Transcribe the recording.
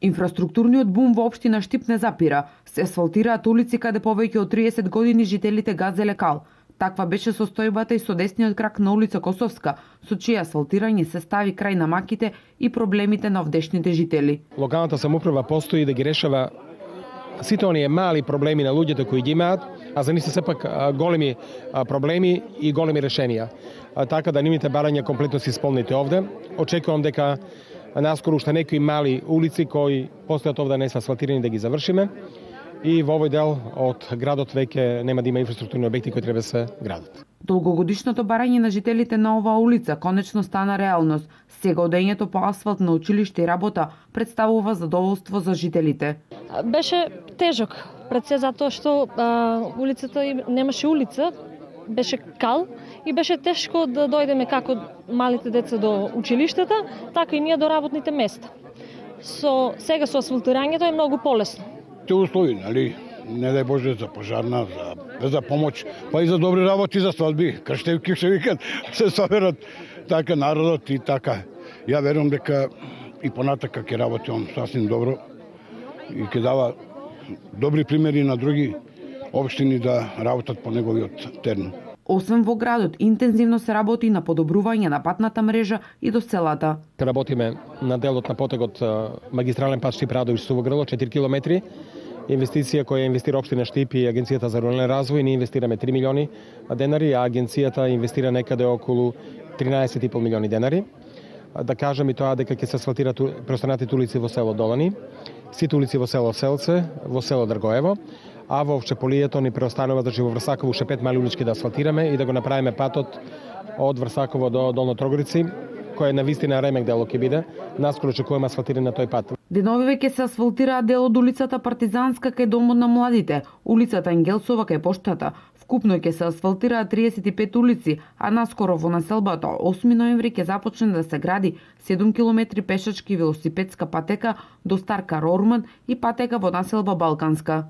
Инфраструктурниот бум во општина Штип не запира. Се асфалтираат улици каде повеќе од 30 години жителите газеле кал. Таква беше состојбата и со десниот крак на улица Косовска, со чие асфалтирање се стави крај на маките и проблемите на овдешните жители. Локалната самоуправа постои да ги решава сите оние мали проблеми на луѓето кои ги имаат, а за нив се сепак големи проблеми и големи решенија. Така да нивните барања комплетно се исполните овде. Очекувам дека наскоро уште некои мали улици кои постојат овде не се асфалтирани да ги завршиме. И во овој дел од градот веќе нема да има инфраструктурни објекти кои треба да се градат. Долгогодишното барање на жителите на оваа улица конечно стана реалност. Сега одењето по асфалт на училиште и работа представува задоволство за жителите. Беше тежок, пред се затоа што улицата немаше улица, беше кал и беше тешко да дојдеме како малите деца до училиштата, така и ние до работните места. Сега со асфалтирањето е многу полесно. Те услови, нали, не дај Боже за пожарна, за помош, па и за добри работи, за свадби, крштевки се викат, се соберат така народот и така. Ја верувам дека и понатака ќе работи он сасвим добро и ќе дава добри примери на други општини да работат по неговиот терен. Освен во градот, интензивно се работи на подобрување на патната мрежа и до селата. Работиме на делот на потегот магистрален пат Штип-Радовиш-Суво Грло, 4 километри. Инвестиција која инвестира општина Штип и Агенцијата за рурален развој, ние инвестираме 3 милиони денари, а агенцијата инвестира некаде околу 13,5 милиони денари. Да кажам и тоа дека ќе се асфалтираат преостанатите улици во село Долани, сите улици во село Селце, во село Дргоево, а во Овчеполието ни преостанува во Врсаково уште 5 мали улички да асфалтираме и да го направиме патот од Врсаково до Долно Трогрици, кој е на вистина ремек дело ќе биде. Наскоро очекуваме асфалтирање на тој пат. Деновиве ќе се асфалтираат дел од улицата Партизанска кај Домот на младите, улицата Ангелсова кај поштата. Вкупно ќе се асфалтираат 35 улици, а наскоро во населбата 8 ноември ќе започне да се гради 7 километри пешачки велосипедска патека до Стар Кар Орман и патека во населба Балканска.